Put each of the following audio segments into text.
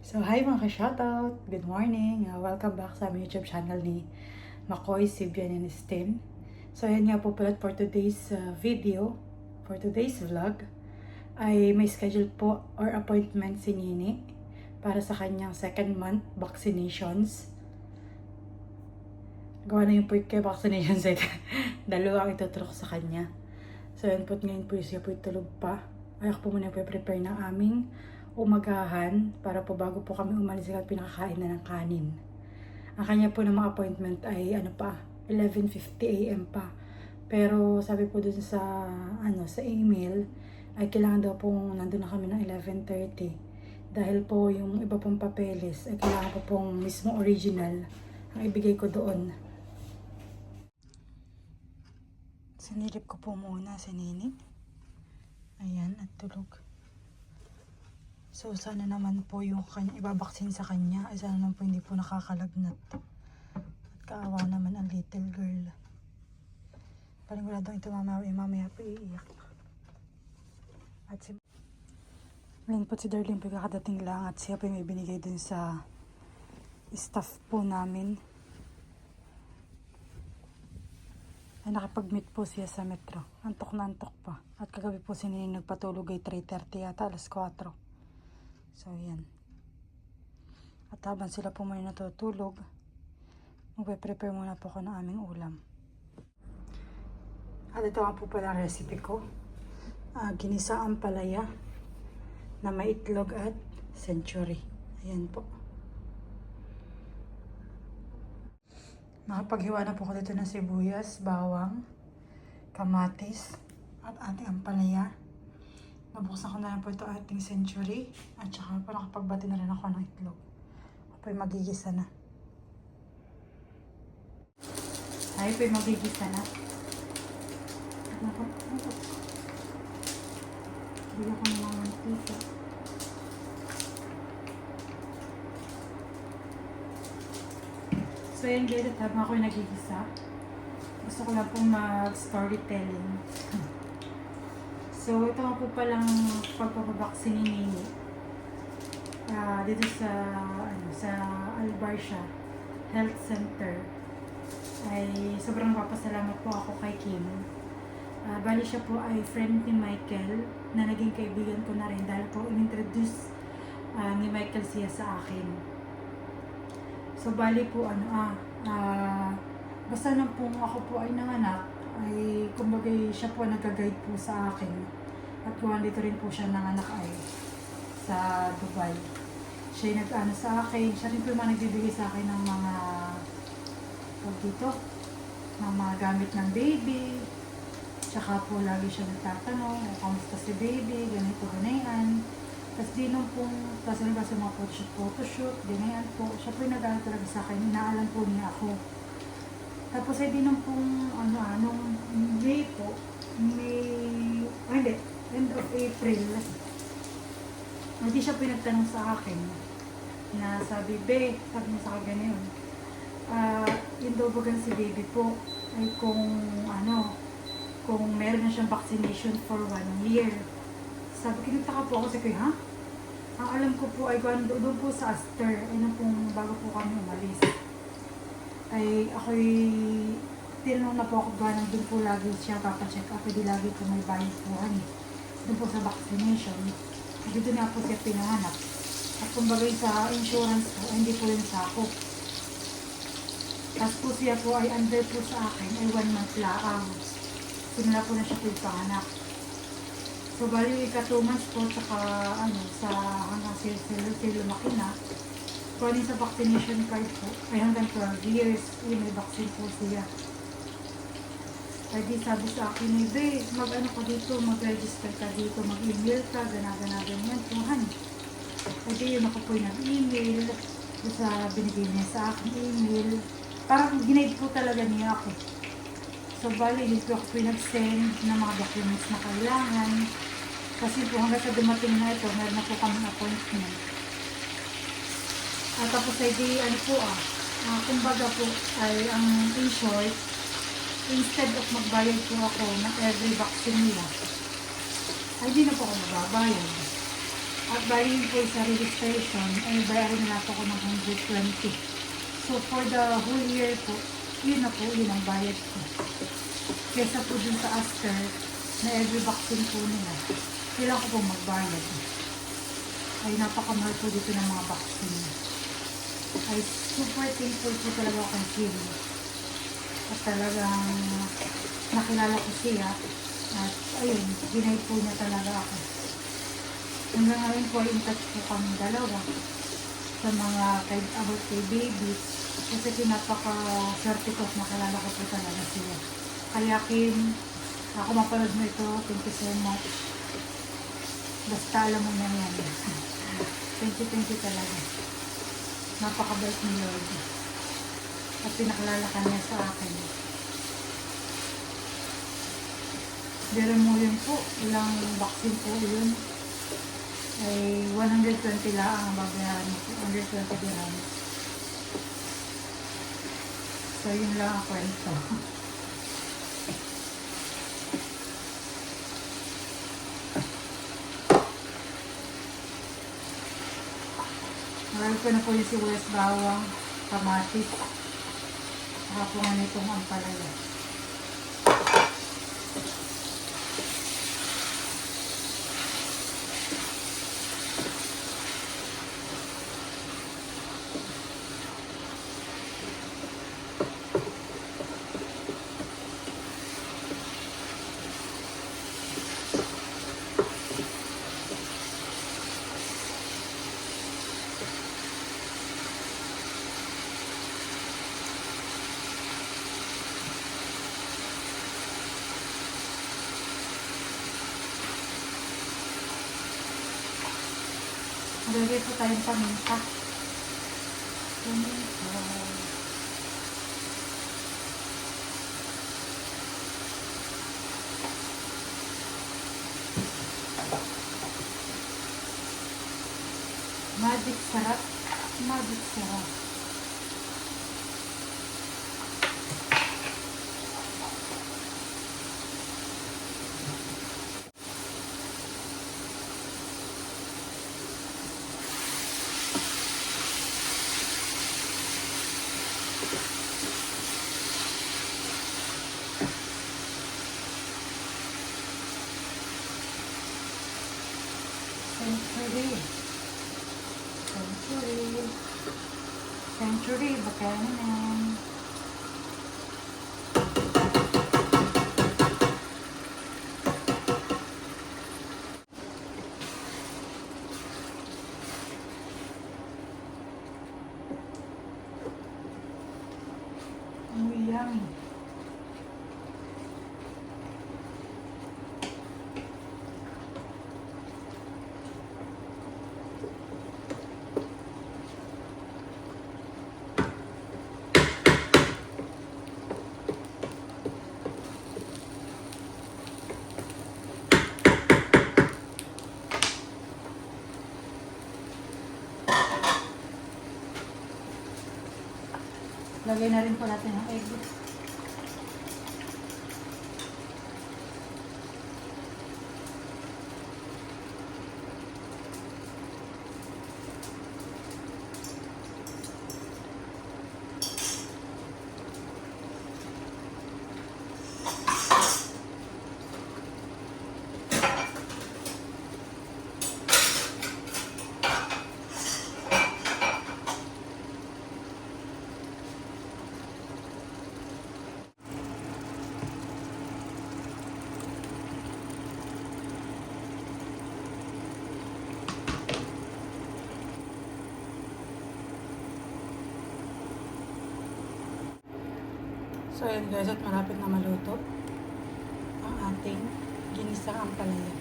So, hi mga ka-shoutout! Good morning! Welcome back sa aming YouTube channel ni Makoy, Sibian, and Stin. So, ayan nga po pala for today's video, for today's vlog, ay may schedule po or appointment si Nini para sa kanyang second month vaccinations. Gawa na yung pre-care vaccinations ay dalawa ang ituturok sa kanya. So, ayan po ngayon po siya po tulog pa. Ay ako po muna prepare ng aming umagahan para po bago po kami umalis at pinakakain na ng kanin. Ang kanya po ng mga appointment ay 11:50 AM pa. Pero sabi po dun sa sa email ay kailangan daw pong nandun na kami ng 11:30 dahil po yung iba pong papeles ay kailangan po pong mismo original ang ibigay ko doon. Sinilip ko po muna si Nini. Ayan, at tulog. So, sana naman po yung kanya, ibabaksin sa kanya. Ay, sana naman po hindi po nakakalagnat. At kaawa naman ang little girl. Paniguradong ito mamaya po iiyak. At si ngayon po si Darlene po kakadating lang at siya po yung ibinigay dun sa staff po namin. Ay, nakapag-meet po siya sa metro. Antok na antok pa. At kagabi po si Nini nagpatulog ay 3:30 yata, alas 4. So, yan. At habang sila po muna natutulog, magpe-prepare muna po ako ng aming ulam. At ito nga po pala ang recipe ko. Ginisa ang palaya na may itlog at century. Ayan po. Nakapaghiwa na po ko dito ng sibuyas, bawang, kamatis, at ating ampalaya. Nabuksan ko na lang po ito ating century. At saka po nakapagbati na rin ako ng itlog. Ako po'y magigisa na. Ay, po'y magigisa na. Bigyan ko na ng mantika. So yan guys, at habang ako'y nagigisa, gusto ko lang pong mag-storytelling. So, ito nga po palang pagpapabaksin ni Nini dito sa Albarcia Health Center ay sobrang papasalamat po ako kay Kim. Bali siya po ay friend ni Michael na naging kaibigan ko na rin dahil po in-introduce ni Michael siya sa akin. So, bali po basta nang po ako po ay nanganak ay kumbaga siya po nag-guide po sa akin at kung dito rin po siya nanganak ay sa Dubai. Siya nag-ano sa akin, siya rin po yung nagbibigay sa akin ng mga ng mga gamit ng baby, tsaka po lagi siya nagtatanong kamusta si baby, ganito ganayan. Tapos di nung pong kasi sa mga photoshoot, ganayan po, siya po yung nag-ano talaga sa akin, inaalam po niya ako. Tapos ay din nung pong nung May po, end of April, hindi siya pinagtanong sa akin na sabi, sabi niya sa akin ganyan, yung daw bagang si baby po ay kung meron na siyang vaccination for 1 year. Sabi, kinagtaka po ako sa kuya, ha? Ang alam ko po ay doon po sa Aster, ay nung pong bago po kami umalis. Ay ako'y tinanong na po ako ganang doon po lagi siya papacheck up, di lagi po may bayad po doon po sa vaccination. Dito na po siya pinanganak. At kumbaga sa insurance po, ay hindi po rin sako. Tapos po siya po ay under po sa akin ay 1 month laang. Simula po na siya po yung panganak. So bali ka 2 months po saka sa hanggang sila lumaki na. Kung sa vaccination card po, ay hanggang 12 years, may vaccine po siya. Ay di sabi sa akin, mag-ano ka dito, mag-register ka dito, mag-email ka, ganyan po, Ay di yun ako po yung nag-email, sa binigay niya sa akin email. Parang ginaid po talaga niya ako. So bali, dito ako po yung nag-send ng mga documents na kailangan. Kasi po hanggang sa dumating na ito, meron na po kami appointment. At tapos ay di, kumbaga po, ay ang in short, instead of magbayad po ako ng every vaccine nila, ay di na po ako magbabayad. At bali yun po sa registration, ay bayarin na po ko ng 120. So for the whole year po, yun na po, yun ang bayad ko. Kesa po dun sa Aster, na every vaccine po nila, kailangan ko pong magbayad. Ay napakamahal po dito ng mga vaccine. Ay super thankful po talaga ako kay Kim. At talagang nakilala ko siya. At ayun, ginay po niya talaga ako. Hanggang ngayon po ay in touch po kami dalawa sa mga about kay baby. Kasi pinapaka-swerte ko at nakilala ko po talaga siya. Kaya Kim, ako mapanood mo ito. Thank you so much. Basta alam mo na yan. Thank you talaga. Napakabait ni Lord. At pinakilala ka niya sa akin. Pero mo yun po, ilang vaccine po yun. Ay 120 lang ang babayaran mo. 120 dirhams. So yun lang ang kwento. Marami ko na po yung sibuyas, bawang, kamatis. Saka po nga nitong ampalaya. Magagay po tayong paminta. Paminta. Magic sarap. Magic sarap. Century, Buchanan. Yummy. Lagay na rin po natin ang egg. So ayan guys, at malapit na maluto ang ating ginisang ampalaya.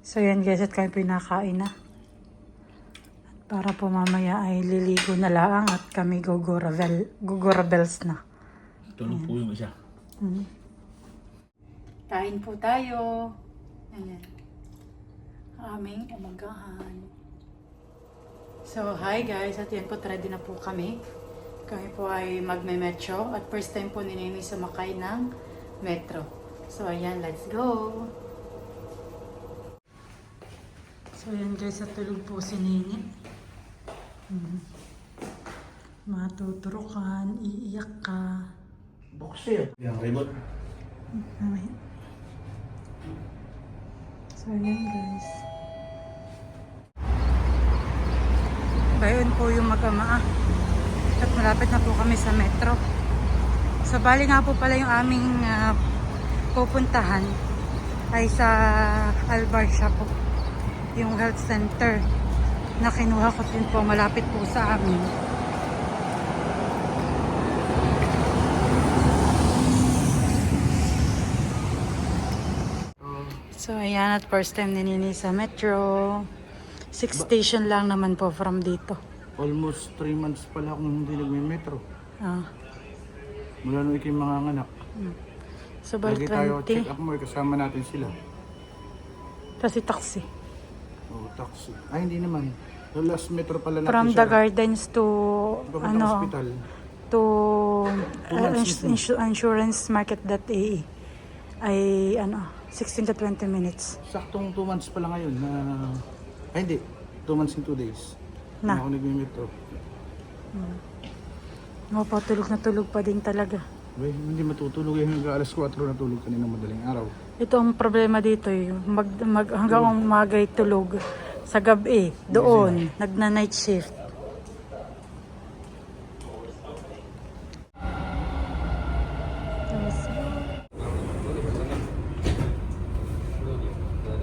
So ayan guys, at kami pinakain na. At para po mamaya ay liligo na lang at kami gugurabels na. Tulog po yung isa. Kain po tayo. Ayan. Aming umagahan. So hi guys, at yan po, ready na po kami. Kami po ay magme-metro at first time po ni Nini sumakay ng metro. So ayan, let's go! So So yan guys, sa tulog po si Nini. Matuturukan, iiyak ka. Boxer. Yung remote. Okay. So yan guys. Bayon po yung mag-ama. At malapit na po kami sa metro. So bali nga po pala yung aming pupuntahan ay sa Albarcia po. Yung health center na kinuha ko din po malapit po sa amin. So ayan, at first time ni Nini sa metro. 6 station lang naman po from dito. Almost 3 months pala akong hindi nagme-metro. Ah. Mula nung ikay mga anak. So bali Lagi tayo 20. check up mo, kasama natin sila. Kasi taxi. Oh, taxi. Ay, hindi naman. The last metro pala natin From siya. the gardens to Papunta hospital. to months mismo. insurancemarket.ae ay 16 to 20 minutes. Saktong 2 months pala ngayon na... Ay, hindi. 2 months and 2 days. Na. Ako nagme-metro. Opo, tulog na tulog pa din talaga. Well, hindi matutulog eh. Hanggang alas 4 natulog kanina madaling araw. Ito ang problema dito hanggang umagay tulog sa gabi doon nagna-night shift.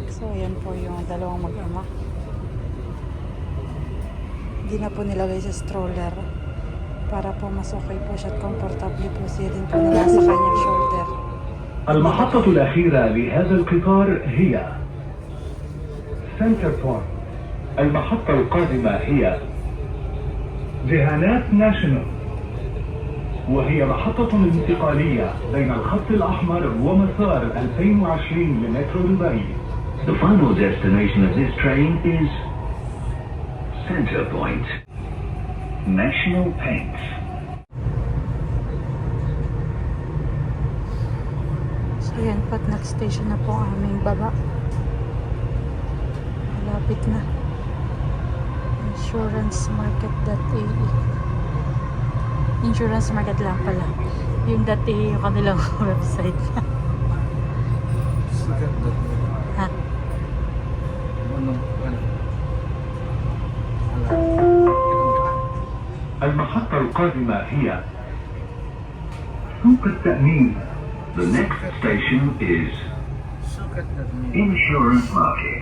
So ayan po yung dalawang mag-ama. Hindi na po nilagay sa stroller para po mas okay po siya at comfortable po siya din po nila sa kanyang shoulder. المحطة الأخيرة لهذا القطار هي سنتر بوينت. المحطة القادمة هي جهانات ناشونال، وهي محطة انتقالية بين الخط الأحمر ومسار 2020 لمترو دبي. The final destination of this train is Center Point. National Paints. So yan po, at next station na po ang aming baba. Malapit na. Insurancemarket.ae. Insurance market lang pala. Yung .ae yung kanilang website. Sikat na. Ha? Ano? المحطة القادمة هي سوق التأمين. The next station is Sukat na. Insurance Market.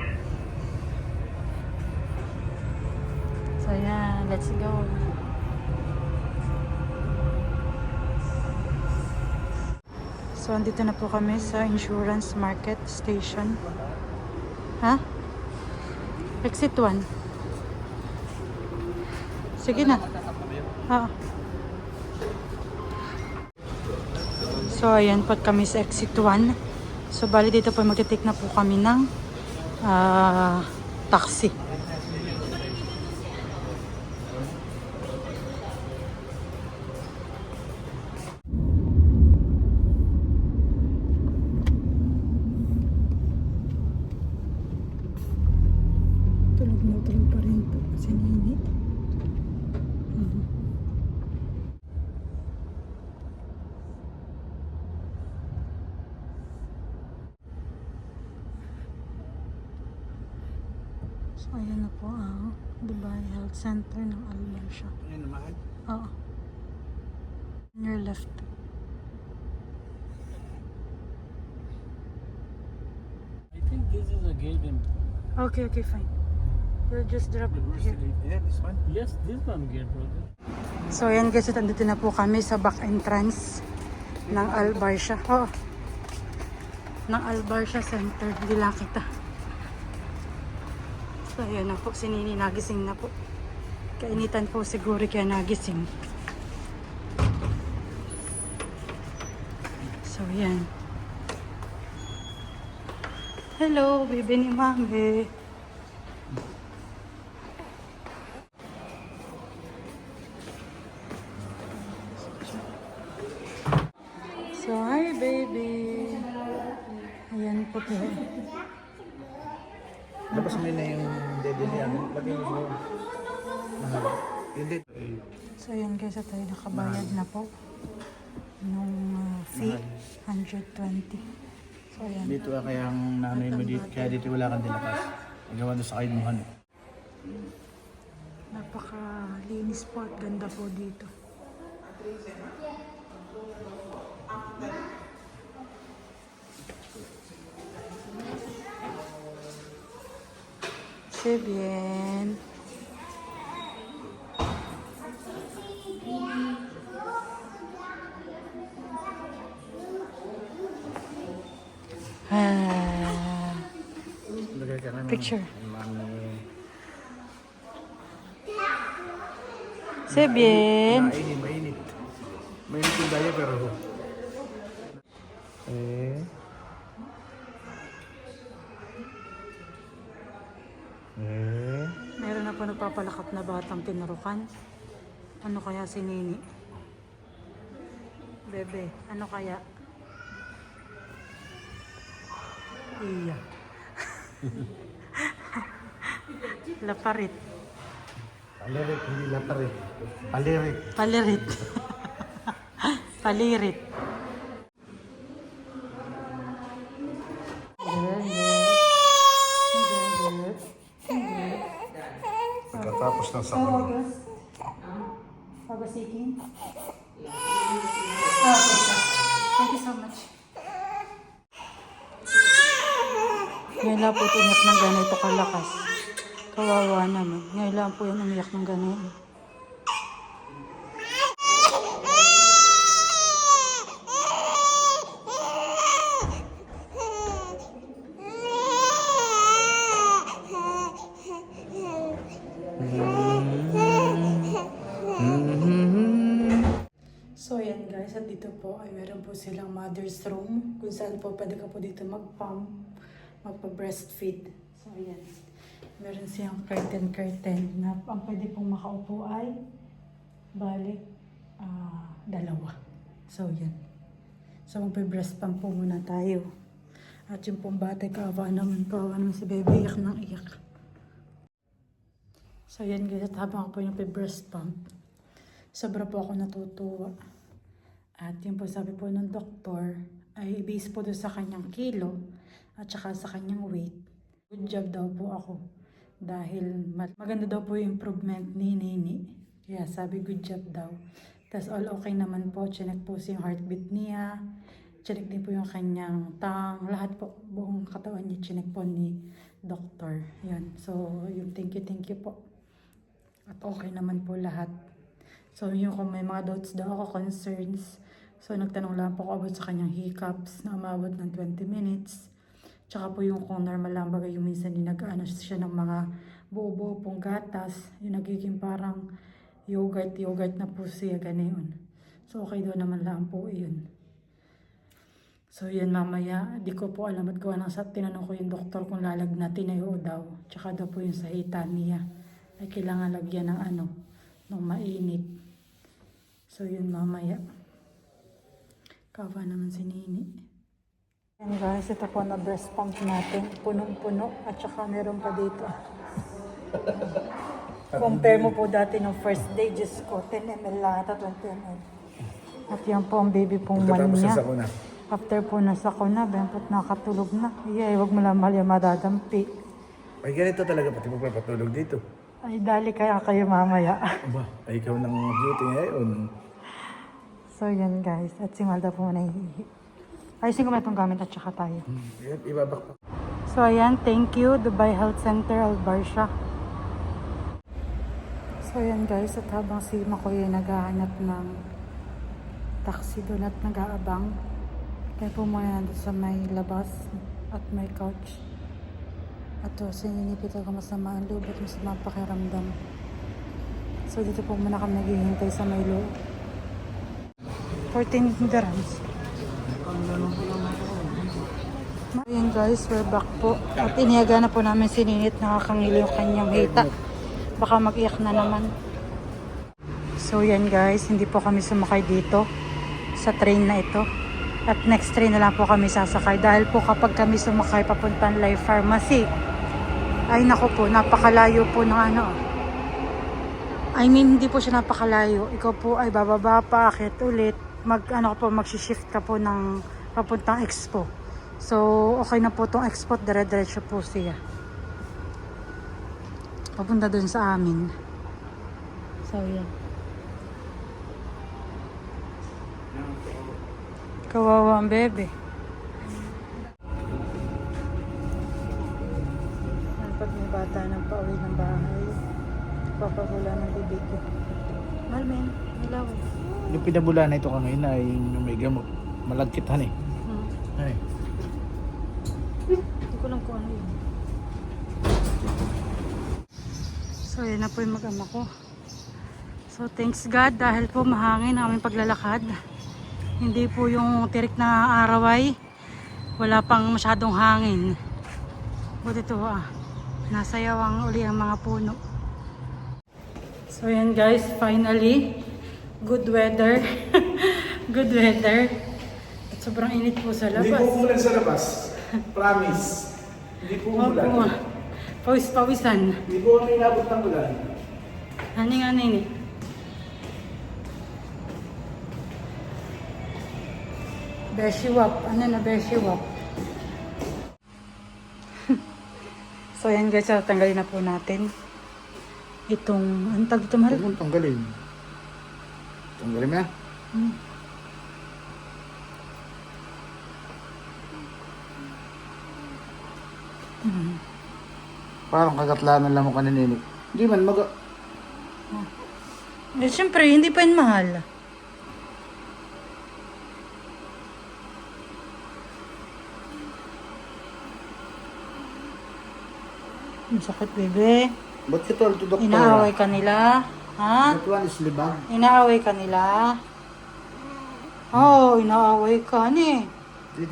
So yan, let's go. So andito na po kami sa Insurance Market Station. Ha? Exit 1. Sige na. Ha. So ayan po kami sa exit 1. So bali dito po magte-take na po kami ng taxi. Tulog na tulog pa rin po si Nini. So ayan na po ang Dubai Health Center ng Albarcia. Yan naman. Oo. On your left. I think this is a gate in. Okay, okay, fine. We'll just drop it here. Yeah, this one. Yes, this one gate, brother. So ayan guys, andito na po kami sa back entrance ng Albarcia. Oo. Ng Albarcia Center. Hindi lang kita. So ayan na po, si Nini nagising na po. Kainitan po siguro kaya nagising. So ayan. Hello, baby ni Mami. So, hi baby. Ayan po po. Labas mo na yung Hindi, hindi yan. Lagay mo sa mahal. Hindi. So yun guys, at tayo nakabayad na po nung fee, 120. So yan. Dito kaya ang nanay mo dito, kaya dito wala kang dilakas. Nagawa doon sa kainuhan. Napakalinis po at ganda po dito. C'est bien. Ah, Lagay ka na ng picture. mami. C'est bien. Mainit, mainit. Mainit yung daya pero... Meron na po nagpapalakat na batang tinurukan. Ano kaya si Nini? Bebe, ano kaya? Iya. Laparit. Palirit, hindi laparit. Palirit. Palirit. Palirit. Pagkatapos ng sakit. August. August 18. Okay, sir. Thank you so much. Ngayon lang po ito umiyak ng ganito kalakas. Kawawa naman. Ngayon lang po yan umiyak ng ganito. So yan guys, at dito po ay meron po silang mother's room kung saan po pwede ka po dito mag-pump, magpa-breastfeed. So yan, meron siyang curtain na ang pwede pong makaupo ay balik dalawa. So yan, so magpa-breast pump po muna tayo. At yung pong bata, kawawa naman si bebe, iyak ng iyak. So yan guys, at habang ako po yung breast pump, sobra po ako natutuwa. At yun po sabi po ng doktor, ay base po doon sa kanyang kilo at saka sa kanyang weight. Good job daw po ako. Dahil maganda daw po yung improvement ni Nini. Kaya sabi good job daw. Tapos all okay naman po. Chinek po yung heartbeat niya. Chinek din po yung kanyang tongue. Lahat po, buong katawan niya chinek po ni doktor. Yan. So yung thank you po. At okay naman po lahat. So yung kung may mga doubts daw ako, concerns. So nagtanong lang po ako about sa kanyang hiccups na umabot ng 20 minutes. Tsaka po yung kung normal lang bagay yung minsan din nag-ano siya ng mga buo-buo pong gatas. Yung nagiging parang yogurt na po siya ganoon. So okay daw naman lang po yun. So yun mamaya, di ko po alam at gawa ng tinanong ko yung doktor kung lalagnatin ay oo daw. Tsaka daw po yung sa hita niya ay kailangan lagyan ng ng mainit. So yun mamaya. Kawa naman si Nini. And guys, ito po na breast pump natin. Punong-puno at saka meron pa dito. Compare mo po dati ng first day, Diyos ko, 10 ml lang ito, 20 ml. At yan po ang baby pong man niya. After po nasako na, bempot nakatulog na. Iya, huwag mo lang mahal yung madadampi. Ay, ganito talaga pati magpapatulog dito. Ay, dali kaya kayo mamaya. Aba, ay ikaw ng beauty ngayon. So yan guys, at si Malda po nahihihi. Ayusin ko na itong gamit at saka tayo. Yan, ibabak pa. So ayan, thank you, Dubai Health Center, Albarsha. So ayan guys, at habang si Makoy ay naghahanap ng taxi doon at nag-aabang, kaya po muna nandun sa may labas at may couch. At to, sininipit ako masama ang loob at masama ang pakiramdam. So dito po muna kami naghihintay sa may loob. 14 dirhams. Ayan guys, we're back po. At iniyaga na po namin si Ninit, nakakangilo yung kanyang hita. Baka mag-iyak na naman. So yan guys, hindi po kami sumakay dito sa train na ito. At next train na lang po kami sasakay. Dahil po kapag kami sumakay papuntang Life Pharmacy, Ay nako po, napakalayo po ng ano. I mean, hindi po siya napakalayo. Ikaw po ay bababa pa, akit ulit. Magsishift ka po ng papuntang Expo. So, okay na po tong Expo, dire-diretso po siya. Papunta dun sa amin. So, yan. Kawawa ang bebe. Pag may bata nang pauwi ng bahay, papagula ng bibig ko. Malmen, nilaw. Yung pinabula na ito ka ngayon ay yung may gamot. Malagkitan eh. Ay. Hindi ko lang kung ano yun. So, yan na po yung mag-ama ko. So, thanks God dahil po mahangin ang aming paglalakad. Hindi po yung tirik na araway. Wala pang masyadong hangin. Buti ito nasayawang uli ang mga puno. So yan guys, finally, good weather. Good weather. At sobrang init po sa labas. Hindi po umulan sa labas. Promise. Hindi po umulan. Opo. Pawis-pawisan. Hindi po kami inabot ng ulan. Hani nga nini. Beshiwap. Ano na beshiwap? So yan guys, tanggalin na po natin itong, ang tag ito mahal? Huwag mong tanggalin. Tanggalin mo na. Parang kagatlanan lang mo kanininig. Hindi man Eh, syempre, hindi pa yun mahal. Ang sakit, bebe. Ba't ka tol to doktora? Inaaway ka nila. Ha? That one is libag. Inaaway ka nila. Oo, inaaway ka ni. Di.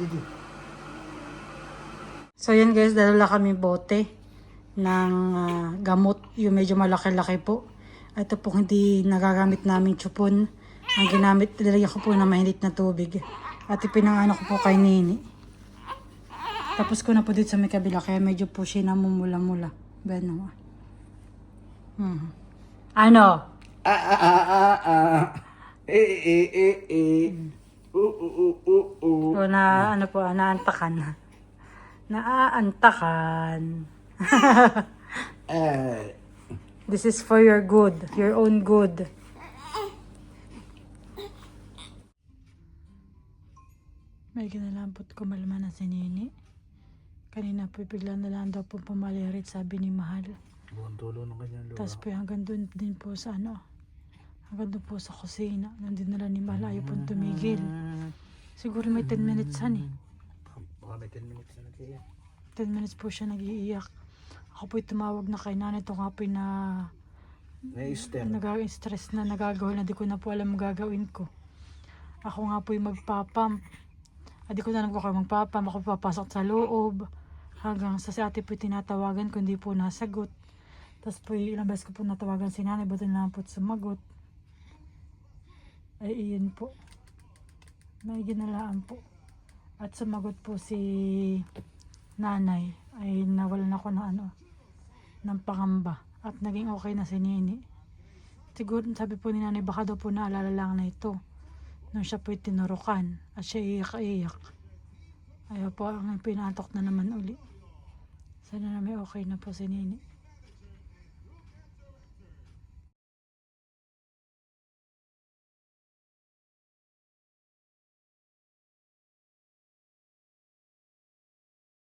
So yan guys, dala kami bote ng gamot. Yung medyo malaki-laki po. Ito po hindi nagagamit namin tsupon. Ang ginamit, nilagyan ko po na mainit na tubig. At ipinangano ko po kay Nini. Tapos ko na po dito sa may kabila, kaya medyo po siya namumula-mula. Beno. Ano? O na, ano po, naantakan. Naaantakan. This is for your good, your own good. May kinalambot ko malama na si Nini. Kanina po bigla na lang daw po pumalirit, sabi ni Mahal. Buong tulo ng kanyang luha. Tapos po hanggang doon din po sa hanggang doon po sa kusina. Nandun na lang ni Mahal, ayaw po tumigil. Siguro may 10 minutes Baka may 10 minutes na nag-iiyak. 10 minutes po siya nag-iiyak. Ako po'y tumawag na kay nanay. Ito nga po'y nag-stress na nagagawin na di ko na po alam gagawin ko. Ako nga po'y magpapump. Di ko na alam ko kayo magpapump. Ako papasok sa loob. Hanggang sa si ate po'y tinatawagan ko, hindi po nasagot. Tapos po'y ilang beses ko po natawagan si nanay. Buti na lang po't sumagot. Ay iyon po. May ginalaan po. At sumagot po si nanay. Ay nawalan ako ng pangamba. At naging okay na si Nini. Siguro sabi po ni nanay, baka daw po naalala lang na ito. Nung siya po'y tinurukan. At siya iyak-iyak. Ayaw po ang pinatok na naman uli. Sana na may okay na po si Nini.